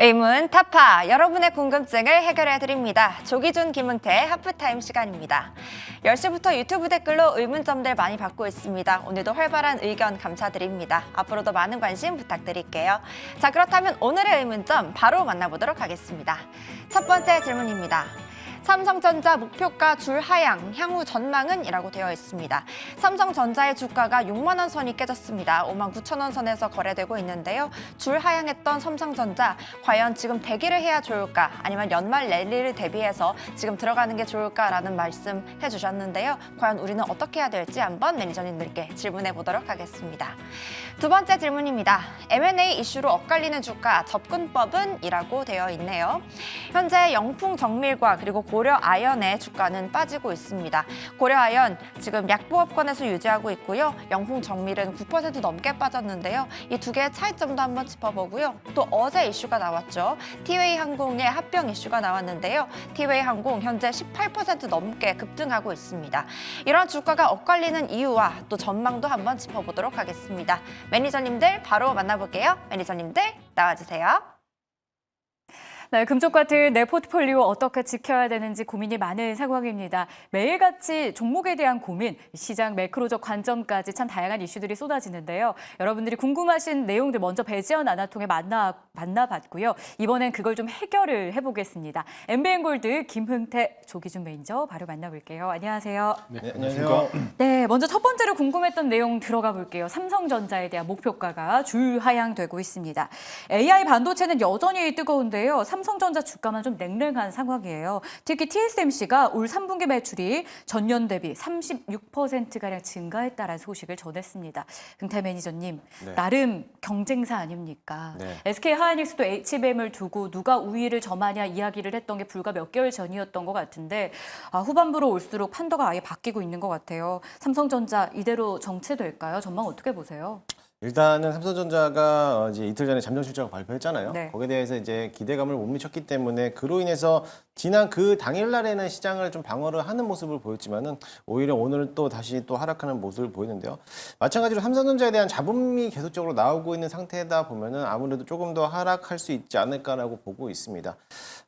의문 타파, 여러분의 궁금증을 해결해드립니다. 조기준, 김은태 하프타임 시간입니다. 10시부터 유튜브 댓글로 의문점들 많이 받고 있습니다. 오늘도 활발한 의견 감사드립니다. 앞으로도 많은 관심 부탁드릴게요. 자, 그렇다면 오늘의 의문점 바로 만나보도록 하겠습니다. 첫 번째 질문입니다. 삼성전자 목표가 줄 하향, 향후 전망은? 이라고 되어 있습니다. 삼성전자의 주가가 6만 원 선이 깨졌습니다. 5만 9천 원 선에서 거래되고 있는데요. 줄 하향했던 삼성전자, 과연 지금 대기를 해야 좋을까? 아니면 연말 랠리를 대비해서 지금 들어가는 게 좋을까라는 말씀 해주셨는데요. 과연 우리는 어떻게 해야 될지 한번 매니저님들께 질문해 보도록 하겠습니다. 두 번째 질문입니다. M&A 이슈로 엇갈리는 주가, 접근법은? 이라고 되어 있네요. 현재 영풍 정밀과 그리고 고려 아연의 주가는 빠지고 있습니다. 고려 아연 지금 약보합권에서 유지하고 있고요. 영풍 정밀은 9% 넘게 빠졌는데요. 이 두 개의 차이점도 한번 짚어보고요. 또 어제 이슈가 나왔죠. 티웨이 항공의 합병 이슈가 나왔는데요. 티웨이 항공 현재 18% 넘게 급등하고 있습니다. 이런 주가가 엇갈리는 이유와 또 전망도 한번 짚어보도록 하겠습니다. 매니저님들 바로 만나볼게요. 매니저님들 나와주세요. 네, 금쪽 같은 내 포트폴리오 어떻게 지켜야 되는지 고민이 많은 상황입니다. 매일같이 종목에 대한 고민, 시장 매크로적 관점까지 참 다양한 이슈들이 쏟아지는데요. 여러분들이 궁금하신 내용들 먼저 배지연 아나통에 만나봤고요. 이번엔 그걸 좀 해결을 해보겠습니다. MBN골드 김흥태, 조기준 매니저 바로 만나볼게요. 안녕하세요. 네, 안녕하세요. 네, 먼저 첫 번째로 궁금했던 내용 들어가 볼게요. 삼성전자에 대한 목표가가 줄 하향되고 있습니다. AI 반도체는 여전히 뜨거운데요. 삼성전자 주가만 좀 냉랭한 상황이에요. 특히 TSMC가 올 3분기 매출이 전년 대비 36%가량 증가했다는 소식을 전했습니다. 흥태 매니저님, 네. 나름 경쟁사 아닙니까? 네. SK하이닉스도 HBM을 두고 누가 우위를 점하냐 이야기를 했던 게 불과 몇 개월 전이었던 것 같은데 후반부로 올수록 판도가 아예 바뀌고 있는 것 같아요. 삼성전자 이대로 정체될까요? 전망 어떻게 보세요? 일단은 삼성전자가 이제 이틀 전에 잠정 실적을 발표했잖아요. 네. 거기에 대해서 이제 기대감을 못 미쳤기 때문에 그로 인해서 지난 그 당일날에는 시장을 좀 방어를 하는 모습을 보였지만은 오히려 오늘 또 다시 또 하락하는 모습을 보이는데요. 마찬가지로 삼성전자에 대한 잡음이 계속적으로 나오고 있는 상태다 보면은 아무래도 조금 더 하락할 수 있지 않을까라고 보고 있습니다.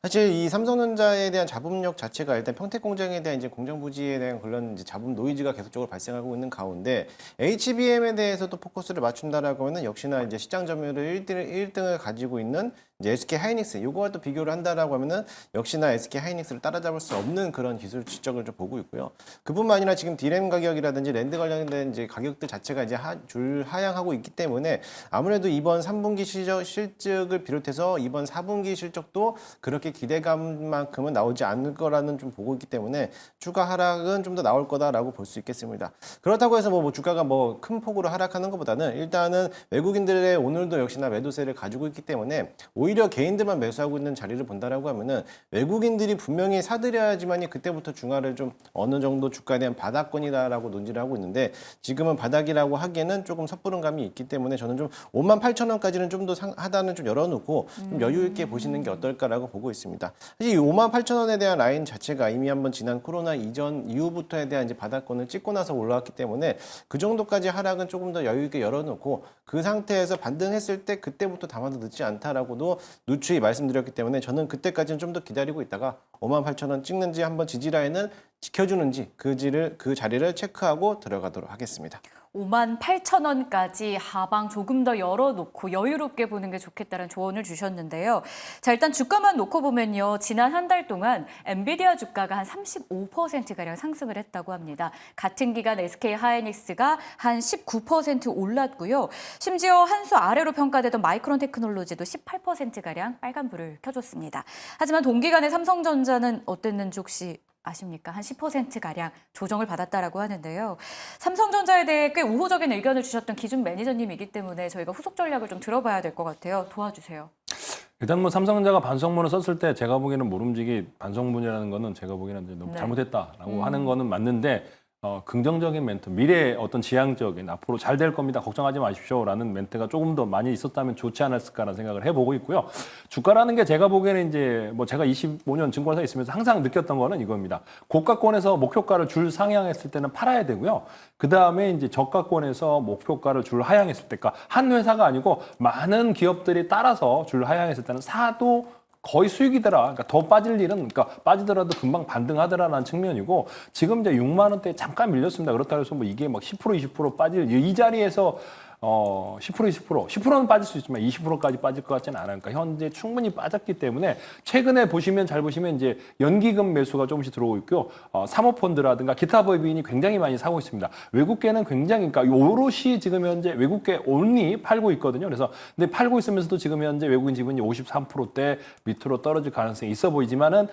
사실 이 삼성전자에 대한 잡음력 자체가 일단 평택 공장에 대한 이제 공장 부지에 대한 그런 이제 잡음 노이즈가 계속적으로 발생하고 있는 가운데 HBM에 대해서 또 포커스를 맞춘다라고 하면 역시나 이제 시장 점유율 1등을 가지고 있는 이제 SK 하이닉스 요거와 또 비교를 한다라고 하면은 역시나 SK 하이닉스를 따라잡을 수 없는 그런 기술 실적을 좀 보고 있고요. 그뿐만 아니라 지금 디램 가격이라든지 랜드 관련된 이제 가격들 자체가 이제 줄 하향하고 있기 때문에 아무래도 이번 3분기 실적을 비롯해서 이번 4분기 실적도 그렇게 기대감만큼은 나오지 않을 거라는 좀 보고 있기 때문에 주가 하락은 좀 더 나올 거다라고 볼 수 있겠습니다. 그렇다고 해서 뭐 주가가 뭐 큰 폭으로 하락하는 것보다는 일단은 외국인들의 오늘도 역시나 매도세를 가지고 있기 때문에 오히려 개인들만 매수하고 있는 자리를 본다라고 하면은 외국인들이 분명히 사들여야지만이 그때부터 중화를 좀 어느 정도 주가에 대한 바닥권이다라고 논지를 하고 있는데 지금은 바닥이라고 하기에는 조금 섣부른 감이 있기 때문에 저는 좀 58,000원까지는 좀 더 하단을 좀 열어놓고 좀 여유 있게 보시는 게 어떨까라고 보고 있습니다. 사실 이 58,000원에 대한 라인 자체가 이미 한번 지난 코로나 이전 이후부터에 대한 이제 바닥권을 찍고 나서 올라왔기 때문에 그 정도까지 하락은 조금 더 여유 있게 열어놓고 그 상태에서 반등했을 때 그때부터 담아도 늦지 않다라고도 누추히 말씀드렸기 때문에 저는 그때까지는 좀 더 기다리고 있다가 58,000원 찍는지 한번 지지 라인을 지켜주는지 그 자리를 체크하고 들어가도록 하겠습니다. 58,000원까지 하방 조금 더 열어놓고 여유롭게 보는 게 좋겠다는 조언을 주셨는데요. 자, 일단 주가만 놓고 보면요. 지난 한 달 동안 엔비디아 주가가 한 35%가량 상승을 했다고 합니다. 같은 기간 SK하이닉스가 한 19% 올랐고요. 심지어 한 수 아래로 평가되던 마이크론 테크놀로지도 18%가량 빨간불을 켜줬습니다. 하지만 동기간에 삼성전자는 어땠는지 혹시 아십니까? 한 10%가량 조정을 받았다라고 하는데요. 삼성전자에 대해 꽤 우호적인 의견을 주셨던 기준 매니저님이기 때문에 저희가 후속 전략을 좀 들어봐야 될 것 같아요. 도와주세요. 일단 뭐 삼성전자가 반성문을 썼을 때 제가 보기에는 모름지기 반성문이라는 거는 제가 보기에는 이제 너무 네. 잘못했다라고 하는 거는 맞는데 긍정적인 멘트, 미래의 어떤 지향적인 앞으로 잘 될 겁니다. 걱정하지 마십시오라는 멘트가 조금 더 많이 있었다면 좋지 않았을까라는 생각을 해보고 있고요. 주가라는 게 제가 보기에는 이제 뭐 제가 25년 증권사에 있으면서 항상 느꼈던 거는 이겁니다. 고가권에서 목표가를 줄 상향했을 때는 팔아야 되고요. 그 다음에 이제 저가권에서 목표가를 줄 하향했을 때, 그러니까 한 회사가 아니고 많은 기업들이 따라서 줄 하향했을 때는 사도 거의 수익이더라. 그러니까 더 빠질 일은, 그러니까 빠지더라도 금방 반등하더라라는 측면이고, 지금 이제 6만 원대에 잠깐 밀렸습니다. 그렇다고 해서 뭐 이게 막 10%, 20% 빠질 이 자리에서 10%, 10%는 빠질 수 있지만 20%까지 빠질 것 같지는 않아요. 그러니까 현재 충분히 빠졌기 때문에 최근에 보시면 잘 보시면 이제 연기금 매수가 조금씩 들어오고 있고요. 사모펀드라든가 기타 법인이 굉장히 많이 사고 있습니다. 외국계는 굉장히, 그러니까 오롯이 지금 현재 외국계 온리 팔고 있거든요. 그래서 근데 팔고 있으면서도 지금 현재 외국인 지분이 53%대 밑으로 떨어질 가능성이 있어 보이지만은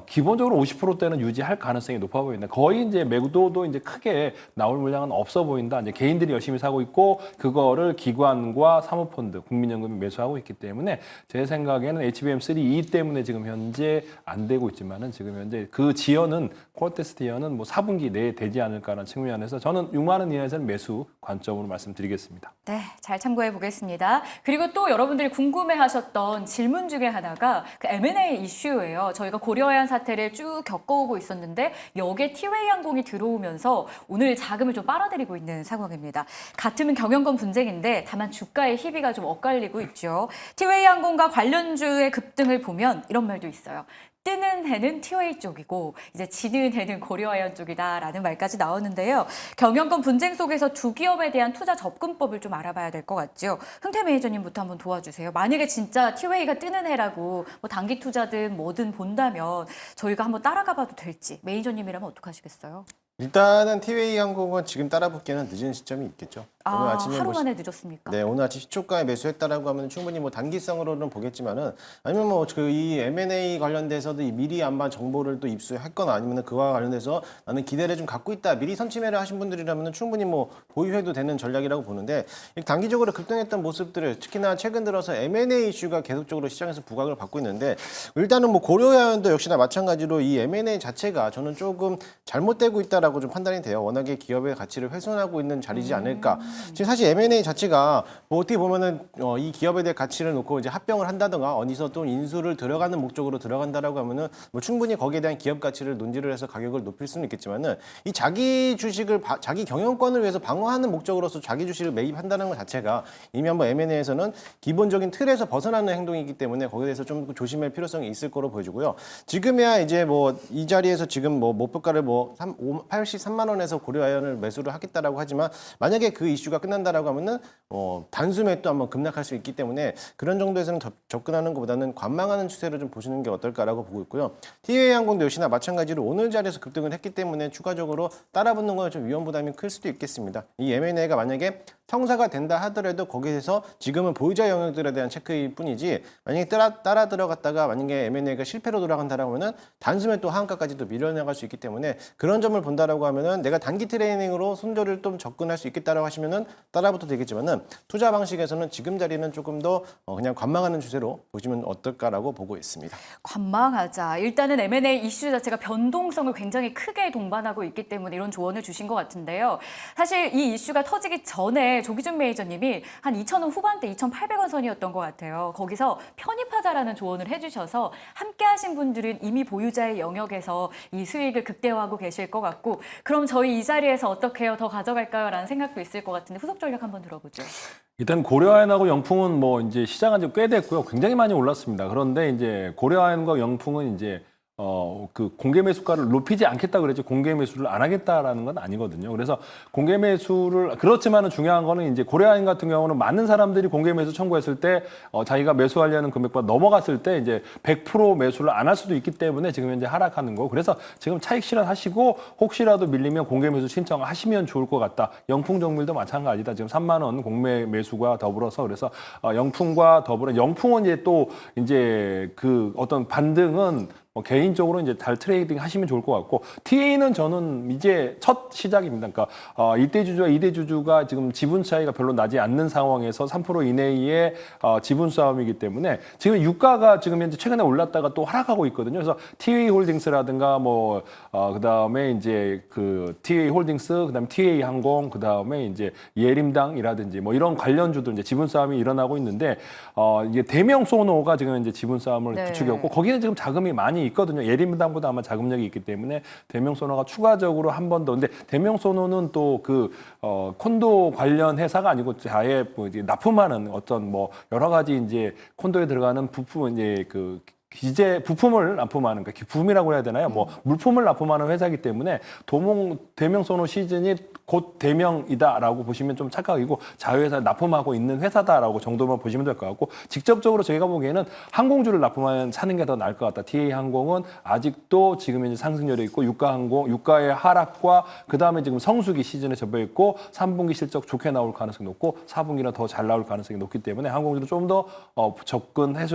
기본적으로 50%대는 유지할 가능성이 높아 보인다. 거의 이제 매도도 이제 크게 나올 물량은 없어 보인다. 이제 개인들이 열심히 사고 있고 그거를 기관과 사모펀드, 국민연금이 매수하고 있기 때문에 제 생각에는 HBM3E 때문에 지금 현재 안 되고 있지만은 지금 현재 그 지연은 퀄테스 지연은 뭐 4분기 내에 되지 않을까라는 측면에서 저는 6만 원 이하에서는 매수 관점으로 말씀드리겠습니다. 네, 잘 참고해 보겠습니다. 그리고 또 여러분들이 궁금해하셨던 질문 중에 하나가 그 M&A 이슈예요. 저희가 고려해안 사태를 쭉 겪어오고 있었는데 여기에 티웨이항공이 들어오면서 오늘 자금을 좀 빨아들이고 있는 상황입니다. 같으면 경영권 분쟁인데 다만 주가의 희비가 좀 엇갈리고 있죠. 티웨이항공과 관련주의 급등을 보면 이런 말도 있어요. 뜨는 해는 티웨이 쪽이고 이제 지는 해는 고려해안 쪽이다라는 말까지 나오는데요. 경영권 분쟁 속에서 두 기업에 대한 투자 접근법을 좀 알아봐야 될 것 같죠. 흥태 매니저님부터 한번 도와주세요. 만약에 진짜 티웨이가 뜨는 해라고 뭐 단기 투자든 뭐든 본다면 저희가 한번 따라가봐도 될지 매니저님이라면 어떡하시겠어요? 일단은 티웨이 항공은 지금 따라붙기에는 늦은 시점이 있겠죠. 오늘 아침에 하루 뭐 만에 늦었습니까? 네, 오늘 아침 시초가에 매수했다라고 하면 충분히 뭐 단기성으로는 보겠지만은 아니면 뭐 그 이 M&A 관련돼서도 이 미리 안반 정보를 또 입수했거나 아니면 그와 관련돼서 나는 기대를 좀 갖고 있다. 미리 선취매를 하신 분들이라면 충분히 뭐 보유해도 되는 전략이라고 보는데 단기적으로 급등했던 모습들을 특히나 최근 들어서 M&A 이슈가 계속적으로 시장에서 부각을 받고 있는데 일단은 뭐 고려해안도 역시나 마찬가지로 이 M&A 자체가 저는 조금 잘못되고 있다라고 좀 판단이 돼요. 워낙에 기업의 가치를 훼손하고 있는 자리지 않을까. 지금 사실 M&A 자체가 뭐 어떻게 보면은 이 기업에 대한 가치를 놓고 이제 합병을 한다든가 어디서 또 인수를 들어가는 목적으로 들어간다라고 하면은 뭐 충분히 거기에 대한 기업 가치를 논지를 해서 가격을 높일 수는 있겠지만은 이 자기 주식을 자기 경영권을 위해서 방어하는 목적으로서 자기 주식을 매입한다는 것 자체가 이미 한번 M&A에서는 기본적인 틀에서 벗어나는 행동이기 때문에 거기에 대해서 좀 조심할 필요성이 있을 거로 보여지고요. 지금이야 이제 뭐 이 자리에서 지금 뭐 목표가를 뭐 83만 원에서 고려해안을 매수를 하겠다라고 하지만 만약에 그 이슈가 끝난다라고 하면은 단수 매도 한번 급락할 수 있기 때문에 그런 정도에서는 접근하는 것보다는 관망하는 추세로 좀 보시는 게 어떨까라고 보고 있고요. 티웨이 항공도 역시나 마찬가지로 오늘 자리에서 급등을 했기 때문에 추가적으로 따라붙는 건 좀 위험 부담이 클 수도 있겠습니다. 이 M&A가 만약에 성사가 된다 하더라도 거기에서 지금은 보유자 영역들에 대한 체크일 뿐이지 만약에 따라 들어갔다가 만약에 M&A가 실패로 돌아간다라고 하면은 단숨에 또 하한가까지도 밀어나갈 수 있기 때문에 그런 점을 본다라고 하면은 내가 단기 트레이닝으로 손절을 좀 접근할 수 있겠다라고 하시면은 따라붙어도 되겠지만은 투자 방식에서는 지금 자리는 조금 더 그냥 관망하는 추세로 보시면 어떨까라고 보고 있습니다. 관망하자. 일단은 M&A 이슈 자체가 변동성을 굉장히 크게 동반하고 있기 때문에 이런 조언을 주신 것 같은데요. 사실 이 이슈가 터지기 전에 조기준 매니저님이 한 2,000원 후반대 2,800원 선이었던 것 같아요. 거기서 편입하자라는 조언을 해주셔서 함께 하신 분들은 이미 보유자의 영역에서 이 수익을 극대화하고 계실 것 같고 그럼 저희 이 자리에서 어떻게 해요? 더 가져갈까요? 라는 생각도 있을 것 같은데 후속 전략 한번 들어보죠. 일단 고려해안하고 영풍은 뭐 이제 시장한 지 꽤 됐고요. 굉장히 많이 올랐습니다. 그런데 이제 고려해안과 영풍은 이제 그 공개 매수가를 높이지 않겠다 그랬지 공개 매수를 안 하겠다라는 건 아니거든요. 그래서 공개 매수를 그렇지만은 중요한 거는 이제 고려해안 같은 경우는 많은 사람들이 공개 매수 청구했을 때 자기가 매수하려는 금액보다 넘어갔을 때 이제 100% 매수를 안 할 수도 있기 때문에 지금 현재 하락하는 거고 그래서 지금 차익 실현하시고 혹시라도 밀리면 공개 매수 신청하시면 좋을 것 같다. 영풍 정밀도 마찬가지다. 지금 3만 원 공매 매수가 더불어서 그래서 영풍과 더불어 영풍은 이제 또 이제 그 어떤 반등은 개인적으로 이제 잘 트레이딩 하시면 좋을 것 같고 TA는 저는 이제 첫 시작입니다. 그러니까 1대 주주와 2대 주주가 지금 지분 차이가 별로 나지 않는 상황에서 3% 이내의 지분 싸움이기 때문에 지금 유가가 지금 현재 최근에 올랐다가 또 하락하고 있거든요. 그래서 TA 홀딩스라든가 뭐 그다음에 이제 그 TA 홀딩스, 그다음에 TA 항공, 그다음에 이제 예림당이라든지 뭐 이런 관련주들 이제 지분 싸움이 일어나고 있는데 이게 대명 소노가 지금 이제 지분 싸움을 네. 부추겼고 거기는 지금 자금이 많이 있거든요. 예림당보다 아마 자금력이 있기 때문에 대명 소노가 추가적으로 한 번 더. 근데 대명 소노는 또 그 콘도 관련 회사가 아니고 아예 뭐 이제 납품하는 어떤 뭐 여러 가지 이제 콘도에 들어가는 부품 이제 그 기재 부품을 납품하는 그 부품이라고 해야 되나요? 뭐 물품을 납품하는 회사이기 때문에 대명 소노 시즌이 곧 대명이다라고 보시면 좀 착각이고 자회사 납품하고 있는 회사다라고 정도만 보시면 될 것 같고 직접적으로 저희가 보기에는 항공주를 납품하는 사는 게 더 나을 것 같다. TA 항공은 아직도 지금 이제 상승률이 있고 유가의 하락과 그 다음에 지금 성수기 시즌에 접해 있고 3분기 실적 좋게 나올 가능성이 높고 4분기는 더 잘 나올 가능성이 높기 때문에 항공주도 좀 더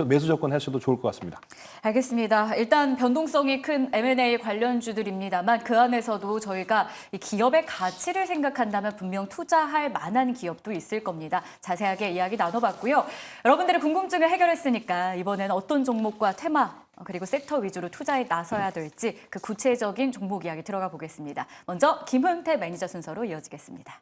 매수 접근하셔도 좋을 것 같습니다. 알겠습니다. 일단 변동성이 큰 M&A 관련주들입니다만 그 안에서도 저희가 이 기업의 가치를 생각한다면 분명 투자할 만한 기업도 있을 겁니다. 자세하게 이야기 나눠봤고요. 여러분들의 궁금증을 해결했으니까 이번에는 어떤 종목과 테마 그리고 섹터 위주로 투자에 나서야 될지 그 구체적인 종목 이야기 들어가 보겠습니다. 먼저 김흥태 매니저 순서로 이어지겠습니다.